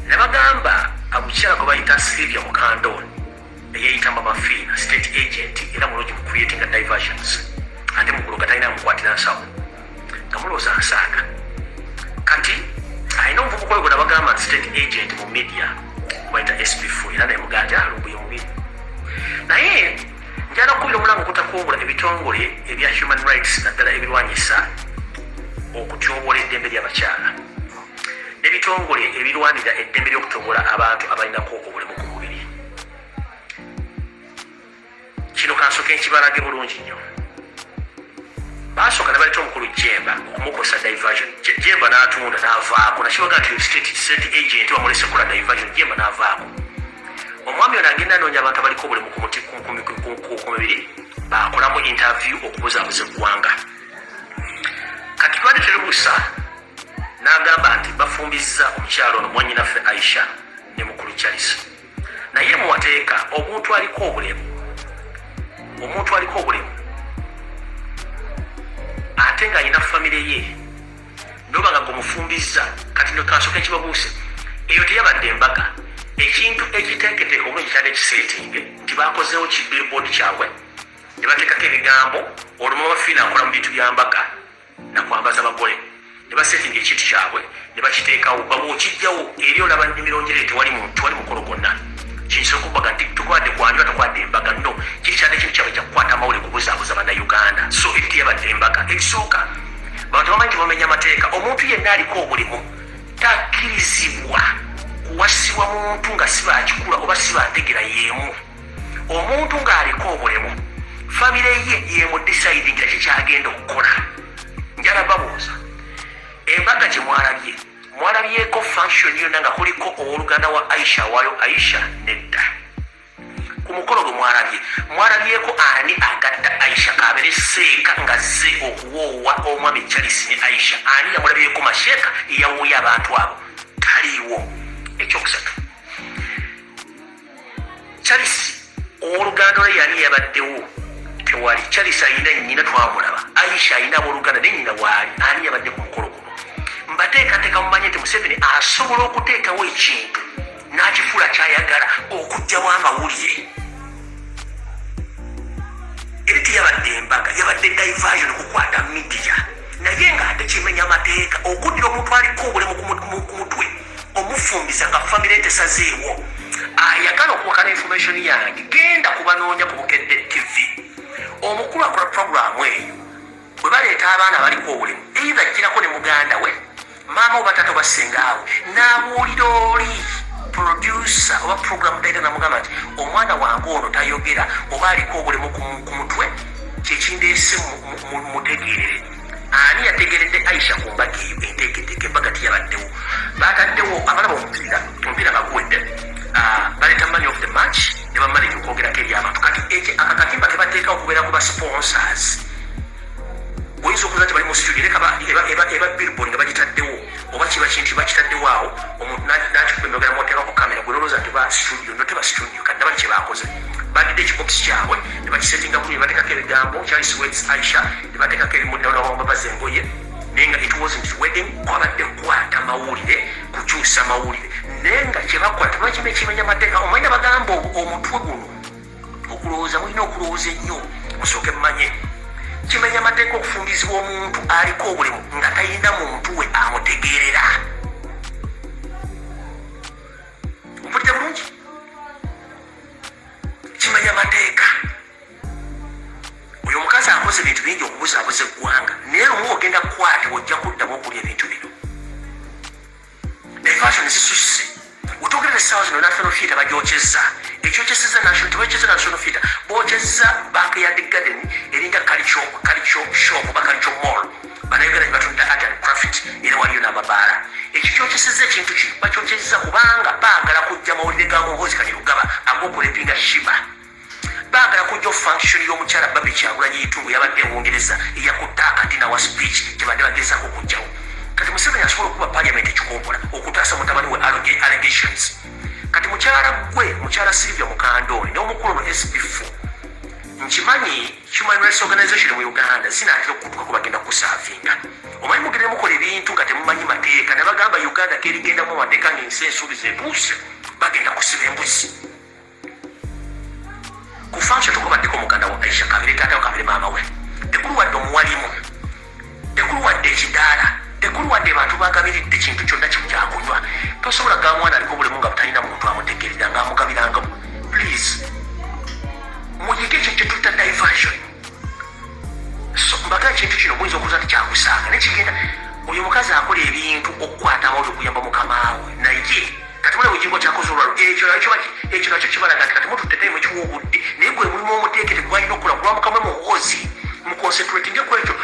Nabagamba amukyala gwe bayita Sylvia Mukandoli eyeyita Mama Fina state agent era mulungi mu creating diversions ate mukulu katalina mukwatira nsawo nga mulowooza nsaaga kati alina omuvubukolo gwe nabagamba state agent mu media bayita SP4 era naye muganja alumbuye omubiri naye njala kubira omulango okutakumbula ebitongole ebya human rights naddala ebirwanyisa okutyoboola eddembe ly'abakyala n'ebitongole ebirwanira eddembe ly'okutobola abantu abalinako obulemu ku mubiri. Kino kansooke nkibalage bulungi nnyo. Baasooka ne baleeta omukulu Jemba okumukosa diversion. Jemba n'atunda n'avaako nakibaga nti state agent bamulese kola diversion Jemba n'avaako. Omwami ono agenda anoonya abantu abaliko obulemu ku mubiri baakolamu interview okubuzaabuza eggwanga. Kati twali terubuusa n'agamba nti bafumbiza omukyalo ono mwannyinaffe Aisha ne mukulu Charles naye muwateeka omuntu aliko obulemu ate ng'alina famire ye noba nga gomufumbiza kati nekansooka ekibabuuse eyo teyabadde embaga ekintu ekiteeketeeka obulungi kyali ekiseetinge nti bakozeewo kibillboard kyabwe ne bateekako ebigambo olumu abafiina akola mu bintu bya mbaga nakwambaza bagole ne basetinga ekintu kyabwe ne bakiteekawo babwokijjawo eri olaba nnimiro njire tewali mukolo gwonna kinsobola okubaga nti tukwadde kwanjwa takwadde embaga no kiri kyadde ekintu kyabwe kyakukwata amawulire kubuzaabuza bannayuganda so eri teyabadde embaga ekisooka bantu bamanyi tibamenya amateeka omuntu yenna aliko obulemu takkirizibwa kuwasibwa muntu nga si bakikula oba si bantegera yeemu omuntu ng'aliko obulemu famire ye yemudisaidingira kyekyagenda okukola njala babuuza embaga gye mwalabyeko function yonna nga kuliko owooluganda wa Aisha waayo Aisha nedda ku mukolo gwe mwalabyeko ani agatta Aisha kabere seeka nga zze okuwoowa omwami Charles ne Aisha ani yamulabyeko masheeka eyawooya abantu abo taliiwo. Ekyokusatu Charles owooluganda lwe yani yabaddewo tewali. Charles ayina nnyina twamulaba Aisha ayina abooluganda ne nnyina waali ani yabadde ku mukolo guno mbateekateeka mumanye nti Museveni asobola okuteekawo ekintu n'akifuula kyayagala okuggyamu amawulire eri teyabadde embaga yabadde diversion okukwata midiya naye ng'ate kimenya amateeka okuddira omuntu aliko obulemu ku mutwe omufumbiza nga famire tesazeewo ayagala okuwakana information yange genda kubanoonya ku Bukedde TV omukulu akola programu eyo bwe baleeta abaana baliko obulemu either kirako ne muganda we maama oba taata oba sengaawe n'abuulira oli producer oba program director namugamba nti omwana wange ono tayogera oba aliko obulemu ku mutwe kyekindeese mutegeerere ani yategeredde Aisha ku mbaga eyo enteeketeeke embaga teyabaddewo bataddewo abalaba omupiira nga guwedde baleeta money of the match ne bamanyi okwogerako eri abantu kati akatimba ke bateekawo okubeera ku ba sponsors oyinza okuza nti bali mu studio eba billboard nga bagitaddewo oba kiba kintu bakitaddewo awo omuntu nakikupembagala muoteekako kamera gwe nolowooza nti ba studio no teba studio kati nabali kye baakoze badidde ekibokisi kyabwe ne bakisetinga bulungi ne bateekako ebigambo Charles Weds Aisha ne bateekako ebimudababaza engoye naye nga it wasn't wedding kwabadde kukwata mawulire kukyusa mawulire naye nga kye bakola tebakime kimenya amateeka omanyina bagamba omutwe guno okulowooza mulina okulowooza ennyo musooke mumanye kimenya amateeka okufumbizibwa omuntu aliko obulemu nga talina muntu we amutegeerera mpulira bulungi kimenya amateeka oyo omukazi akoze ebintu bingi okubuzaabuza eggwanga naye lumu ogenda kukwata ojja kuddamu okulya ebintu bino diversion zisusse wetwogerera essaawa zino national theatre bagyokyezza ekyokyeseza national theatre bookyezza backyard garden eringa culture shop oba culture mall banayogera ne batunda art and craft era waliyo n'amabaala ekyo kyokyeseza ekintu kino bakyokyezza kubanga baagala kujja mawulire ga muhoozi Kanyarugaba ag'okulepinga shiba baagala kujja function y'omukyala Babi Kyagulanyi Itungo yabadde Bungereza eyakutta akatina wa speech kyebadde bagezaako okujjawo kati Museveni asobola okuba parliament ekikompola okutaasa mutabani we allegations kati mukyala Sylvia Mukandoli n'omukulu mu SP4 nkimanyi Human Rights Organization mu Uganda zinaatera okutuuka ku bagenda kusaavinga. Omanyi mugende mukola ebintu nga temumanyi mateeka ne bagamba Uganda kerigendamu amateeka ng'ensi ensuubiza ebuuse bagenda kusiba embuzi. Ku function tukubaddeko muganda wa Aisha Kabere taata wa Kabere maama we. Tekulu wadde omuwalimu. Tekulu wadde ekidaala. Tekulu wadde bantu bagabiridde kintu kyonna kyakunywa. Tosobola gaba mwana aliko obulemu nga butalina muntu amutegeerera ng'amugabiranga. Please. Muyige ekyo kye tutta diversion. So mbaga ekintu kino muyinza okuza tikyakusaaga nekigenda oyo mukazi akola ebintu okukwata amawulire okuyamba mukamaawe naye kati mule bugingo kyakoze olwalo ekyo nakyo kibalaga nti kati mututte time ekiwuubudde naye gwe mulimu omuteekere gwalina okukola kulwa mukama muwozi muconcentratinge ku ekyo